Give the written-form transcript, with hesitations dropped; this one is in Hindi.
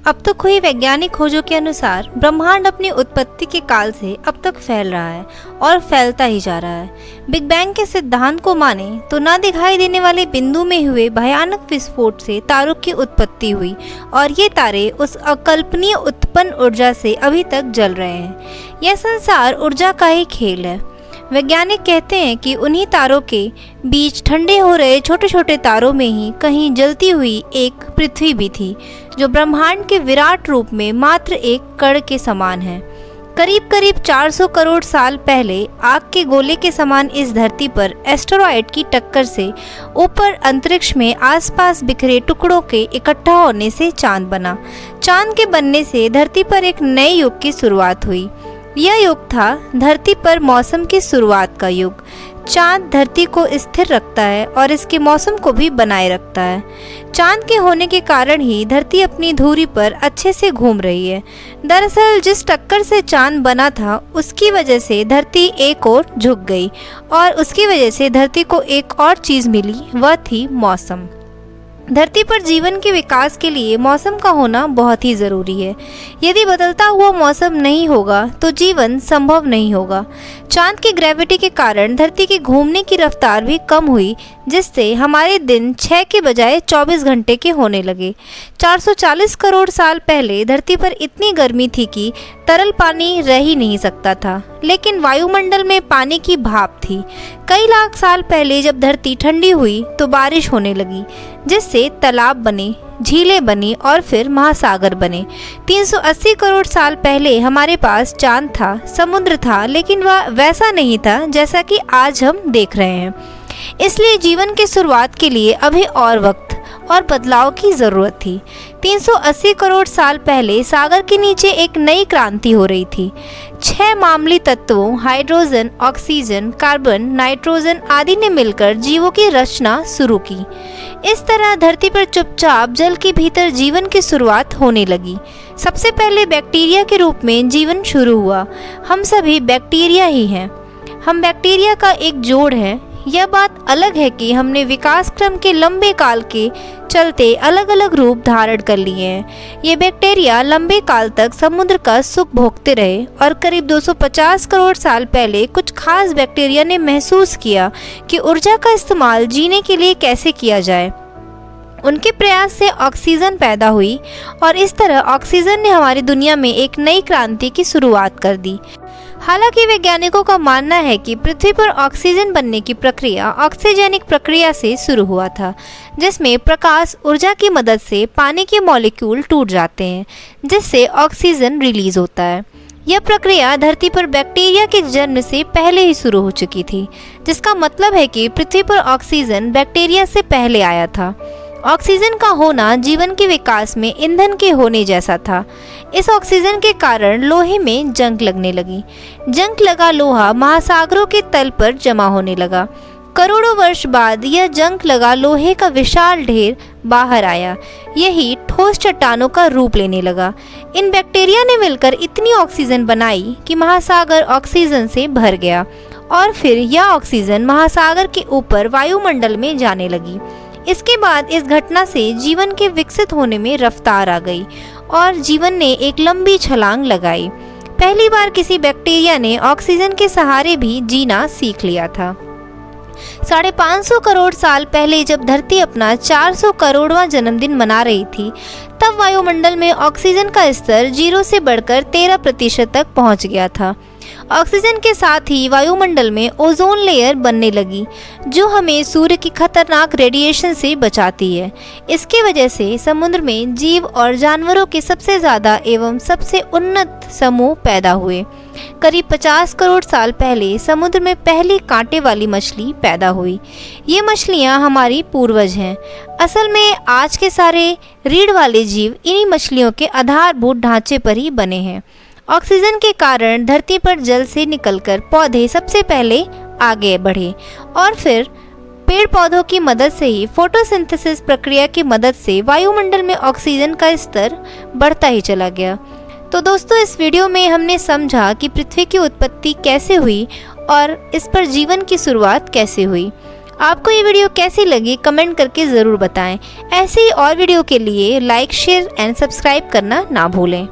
अब तक हुई वैज्ञानिक खोजों के अनुसार ब्रह्मांड अपनी उत्पत्ति के काल से अब तक फैल रहा है और फैलता ही जा रहा है। बिग बैंग के सिद्धांत को माने तो ना दिखाई देने वाले बिंदु में हुए भयानक विस्फोट से तारों की उत्पत्ति हुई और ये तारे उस अकल्पनीय उत्पन्न ऊर्जा से अभी तक जल रहे हैं। यह संसार ऊर्जा का ही खेल है। वैज्ञानिक कहते हैं कि उन्हीं तारों के बीच ठंडे हो रहे छोटे छोटे तारों में ही कहीं जलती हुई एक पृथ्वी भी थी, जो ब्रह्मांड के विराट रूप में मात्र एक कण के समान है। करीब करीब 400 करोड़ साल पहले आग के गोले के समान इस धरती पर एस्टेरॉयड की टक्कर से ऊपर अंतरिक्ष में आसपास बिखरे टुकड़ों के इकट्ठा होने से चांद बना। चांद के बनने से धरती पर एक नए युग की शुरुआत हुई। यह युग था धरती पर मौसम की शुरुआत का युग। चांद धरती को स्थिर रखता है और इसके मौसम को भी बनाए रखता है। चांद के होने के कारण ही धरती अपनी धुरी पर अच्छे से घूम रही है। दरअसल जिस टक्कर से चांद बना था उसकी वजह से धरती एक ओर झुक गई और उसकी वजह से धरती को एक और चीज़ मिली, वह थी मौसम। धरती पर जीवन के विकास के लिए मौसम का होना बहुत ही ज़रूरी है। यदि बदलता हुआ मौसम नहीं होगा तो जीवन संभव नहीं होगा। चांद की ग्रेविटी के कारण धरती की घूमने की रफ्तार भी कम हुई, जिससे हमारे दिन 6 के बजाय 24 घंटे के होने लगे। 440 करोड़ साल पहले धरती पर इतनी गर्मी थी कि तरल पानी रह ही नहीं सकता था, लेकिन वायुमंडल में पानी की भाप थी। कई लाख साल पहले जब धरती ठंडी हुई तो बारिश होने लगी, जिससे तालाब बने, झीलें बनी और फिर महासागर बने। 380 करोड़ साल पहले हमारे पास चांद था, समुद्र था, लेकिन वह वैसा नहीं था जैसा कि आज हम देख रहे हैं। इसलिए जीवन की शुरुआत के लिए अभी और वक्त और बदलाव की ज़रूरत थी। 380 करोड़ साल पहले सागर के नीचे एक नई क्रांति हो रही थी। 6 मामूली तत्वों हाइड्रोजन, ऑक्सीजन, कार्बन, नाइट्रोजन आदि ने मिलकर जीवों की रचना शुरू की। इस तरह धरती पर चुपचाप जल के भीतर जीवन की शुरुआत होने लगी। सबसे पहले बैक्टीरिया के रूप में जीवन शुरू हुआ। हम सभी बैक्टीरिया ही हैं। हम बैक्टीरिया का एक जोड़ है। यह बात अलग है कि हमने विकास क्रम के लंबे काल के चलते अलग अलग रूप धारण कर लिए हैं। ये बैक्टीरिया लंबे काल तक समुद्र का सुख भोगते रहे और करीब 250 करोड़ साल पहले कुछ खास बैक्टीरिया ने महसूस किया कि ऊर्जा का इस्तेमाल जीने के लिए कैसे किया जाए। उनके प्रयास से ऑक्सीजन पैदा हुई और इस तरह ऑक्सीजन ने हमारी दुनिया में एक नई क्रांति की शुरुआत कर दी। हालांकि वैज्ञानिकों का मानना है कि पृथ्वी पर ऑक्सीजन बनने की प्रक्रिया ऑक्सीजनिक प्रक्रिया से शुरू हुआ था, जिसमें प्रकाश ऊर्जा की मदद से पानी के मॉलिक्यूल टूट जाते हैं, जिससे ऑक्सीजन रिलीज होता है। यह प्रक्रिया धरती पर बैक्टीरिया के जन्म से पहले ही शुरू हो चुकी थी, जिसका मतलब है कि पृथ्वी पर ऑक्सीजन बैक्टीरिया से पहले आया था। ऑक्सीजन का होना जीवन के विकास में ईंधन के होने जैसा था। इस ऑक्सीजन के कारण लोहे में जंग लगने लगी। जंग लगा लोहा महासागरों के तल पर जमा होने लगा। करोड़ों वर्ष बाद यह जंग लगा लोहे का विशाल ढेर बाहर आया। यही ठोस चट्टानों का रूप लेने लगा। इन बैक्टीरिया ने मिलकर इतनी ऑक्सीजन बनाई कि महासागर ऑक्सीजन से भर गया और फिर यह ऑक्सीजन महासागर के ऊपर वायुमंडल में जाने लगी। इसके बाद इस घटना से जीवन के विकसित होने में रफ्तार आ गई और जीवन ने एक लंबी छलांग लगाई। पहली बार किसी बैक्टीरिया ने ऑक्सीजन के सहारे भी जीना सीख लिया था। 550 करोड़ साल पहले जब धरती अपना 400 करोड़वां जन्मदिन मना रही थी, तब वायुमंडल में ऑक्सीजन का स्तर 0 से बढ़कर 13% तक पहुंच गया था। ऑक्सीजन के साथ ही वायुमंडल में ओजोन लेयर बनने लगी, जो हमें सूर्य की खतरनाक रेडिएशन से बचाती है। इसकी वजह से समुद्र में जीव और जानवरों के सबसे ज़्यादा एवं सबसे उन्नत समूह पैदा हुए। करीब 50 करोड़ साल पहले समुद्र में पहली कांटे वाली मछली पैदा हुई। ये मछलियाँ हमारी पूर्वज हैं। असल में आज के सारे रीढ़ वाले जीव इन्हीं मछलियों के आधारभूत ढांचे पर ही बने हैं। ऑक्सीजन के कारण धरती पर जल से निकलकर पौधे सबसे पहले आगे बढ़े और फिर पेड़ पौधों की मदद से ही फोटोसिंथेसिस प्रक्रिया की मदद से वायुमंडल में ऑक्सीजन का स्तर बढ़ता ही चला गया। तो दोस्तों, इस वीडियो में हमने समझा कि पृथ्वी की उत्पत्ति कैसे हुई और इस पर जीवन की शुरुआत कैसे हुई। आपको ये वीडियो कैसी लगी कमेंट करके ज़रूर बताएं। ऐसे ही और वीडियो के लिए लाइक शेयर एंड सब्सक्राइब करना ना भूलें।